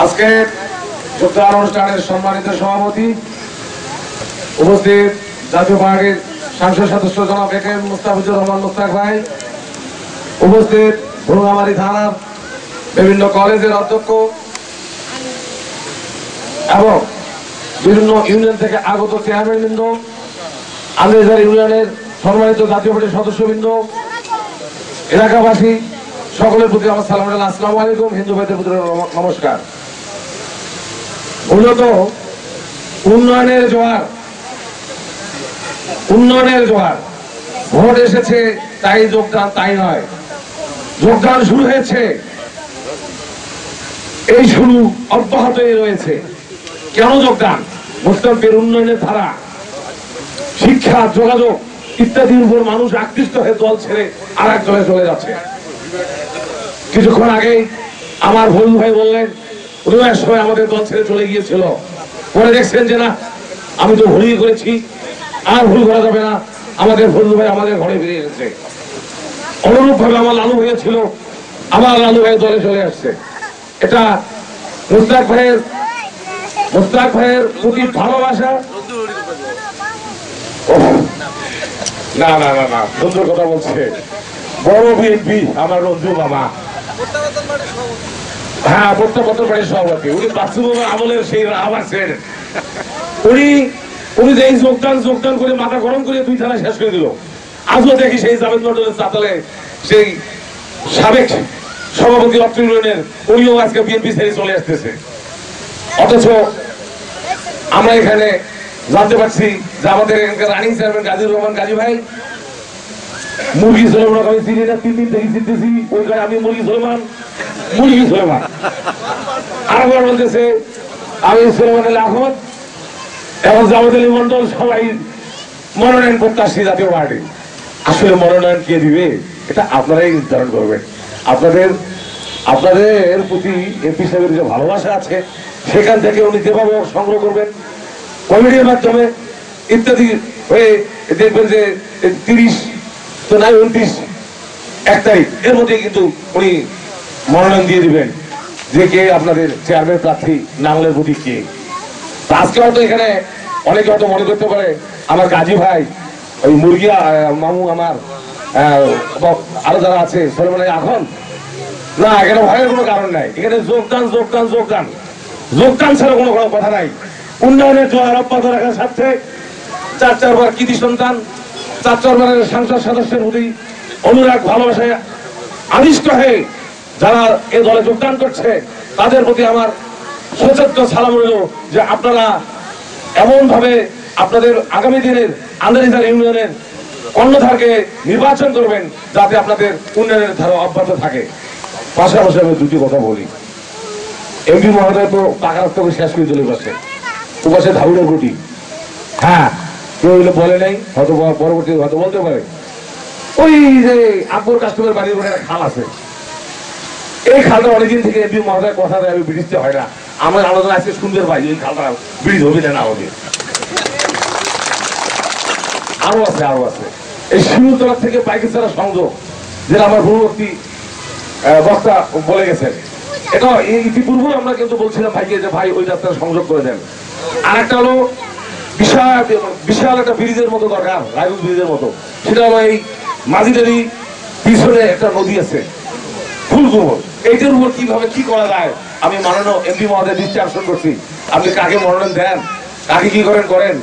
আজকে যোগদান অনুষ্ঠানের সম্মানিত সভাপতি উপস্থিত জাতীয় পার্টির সংসদ সদস্য জনাব একেএম মুস্তাফিজুর রহমান মুস্তাক ভাই, উপস্থিত ভুরুঙ্গামারী থানার বিভিন্ন কলেজের অধ্যক্ষ এবং বিভিন্ন ইউনিয়ন থেকে আগত চেয়ারম্যানবৃন্দ, আন্দেরবাজার ইউনিয়নের সম্মানিত জাতীয় পার্টির সদস্যবৃন্দ, এলাকাবাসী সকলের প্রতি আমার সালাম। আসসালামু আলাইকুম। হিন্দু ভাইদের প্রতি নমস্কার। মূলত উন্নয়নের জোয়ার ভোট এসেছে তাই যোগদান, তাই নয়। যোগদান শুরু হয়েছে, এই শুরু অব্যাহতই রয়েছে। কেন যোগদান? মুসলিমদের উন্নয়নের ধারা, শিক্ষা, যোগাযোগ ইত্যাদির উপর মানুষ আকৃষ্ট হয়ে দল ছেড়ে আর এক দলে চলে যাচ্ছে। কিছুক্ষণ আগেই আমার ভুল ভাই বললেন উদয়ের সময় আমাদের দল ছেড়ে চলে গিয়েছিল, পরে দেখছেন যে না আমি তো ভুলই করেছি, আর ভুল করা যাবে না, আমাদের ভুল ভাই আমাদের ঘরে ফিরে এসেছে। অনুরূপ ভাবে আমার লালু ভাইয়া ছিল, আমার লালু ভাই দলে চলে আসছে। এটা মুস্তাক ভাইয়ের প্রতি ভালোবাসা। না না না না, সুন্দর কথা বলছে। বড় বিএনপি আমার রঞ্জু বাবা, হ্যাঁ প্রত্যাবর্তন বাড়ির সভাপতি, উনি বাস্তব আমলের সেই আবাসের উনি যে যোগদান করে মাথা গরম করে 2 থানা শেষ করে দিল। আজও দেখি সেই জাভেদ মন্ডলের চাতালে সেই সাবেক সভাপতি অত্র ইউনিয়নের উনিও আজকে বিএনপি ছেড়ে চলে আসতেছে। অথচ আমরা এখানে জানতে পারছি যে আমাদের এখানকার রানিং চেয়ারম্যান গাজীর রহমান গাজী ভাই মুরগি সুলেমান, আমি চিনি না, 3 দিন থেকে চিনতেছি, ওইখানে আমি মুরগি সুলেমান আরেকবার বলতেছে আমি সুলেমান আহমদ এবং জাভেদ আলী মন্ডল, সবাই মনোনয়ন প্রত্যাশী জাতীয় পার্টি। আসলে মনোনয়ন কে দিবে এটা আপনারাই নির্ধারণ করবেন। আপনাদের প্রতি এমপি সাহেবের যে ভালোবাসা আছে সেখান থেকে উনি যেভাবে সংগ্রহ করবেন কমিটির মাধ্যমে ইত্যাদি হয়ে দেখবেন যে 30 তো নাই 29 1 তারিখ এর মধ্যে কিন্তু উনি মনোনয়ন দিয়ে দিবেন যে কে আপনাদের চেয়ারম্যান প্রার্থী, নাঙ্গলের প্রতি কে। আজকে হয়তো এখানে অনেকে হয়তো মনে করতে পারে আমার গাজী ভাই, ওই মুরগি মামু, আমার আরো যারা আছে সলমান এখন না, এখানে ভয়ের কোনো কারণ নাই। এখানে যোগদান ছাড়া কোনো কথা নাই। উন্নয়নের জোয়ার অব্যাহত রাখার স্বার্থে 4 বার কৃতি সন্তান, 4 বারের সংসদ সদস্যের প্রতি অনুরাগ ভালোবাসায় আদিষ্ট হয়ে যারা এ দলে যোগদান করছে তাদের প্রতি আমার সচেতন সালাম রইল যে আপনারা এমন ভাবে আপনাদের আগামী দিনের আন্দারিজার ইউনিয়নের কর্ণধারকে নির্বাচন করবেন যাতে আপনাদের উন্নয়নের ধারা অব্যাহত থাকে। পাশাপাশি আমি 2টি কথা বলি। এমপি মহোদয় তো টাকা রাখতে শেষ করে চলে গেছে, ওপাশে ধাউড়ের গুটি। হ্যাঁ, কেউ বলে নাই, হয়তো পরবর্তী হয়তো বলতে পারে। ওই যে আকবর কাস্টমের বাড়ির উপরে একটা খাল আছে, এই খালটা অনেকদিন থেকে এমপি মহোদয় কথা দেয় ব্রিজতে হয় না। আমার আলোচনা আজকে সুন্দর পাই ওই খালটা ব্রিজ হবে না হবে। আরো আছে এই শিমুলতলা থেকে পাইকেছাড়া সংযোগ, যেটা আমার পূর্ববর্তী বক্তা বলে গেছেন। এটা ইতিপূর্বে আমরা কিন্তু বলছিলাম ভাইকে যে ভাই ওই রাস্তাটা সংযোগ করে দেন। আর একটা হলো বিশাল একটা ব্রিজের মতো দরকার, রায়গঞ্জ ব্রিজের মতো। সেটা হলো এই মাঝিদারি পিছনে একটা নদী আছে ফুলকুমোর, এইটার উপর কিভাবে কি করা যায় আমি মাননীয় এমপি মহোদয় দৃষ্টি আকর্ষণ করছি। আপনি কাকে মনোনয়ন দেন, কাকে কি করেন,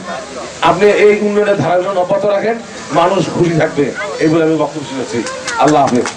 আপনি এই উন্নয়নের ধারাগুলো অব্যাহত রাখেন, মানুষ খুশি থাকবে। এইগুলো আমি বক্তব্য শুনেছি। আল্লাহ হাফেজ।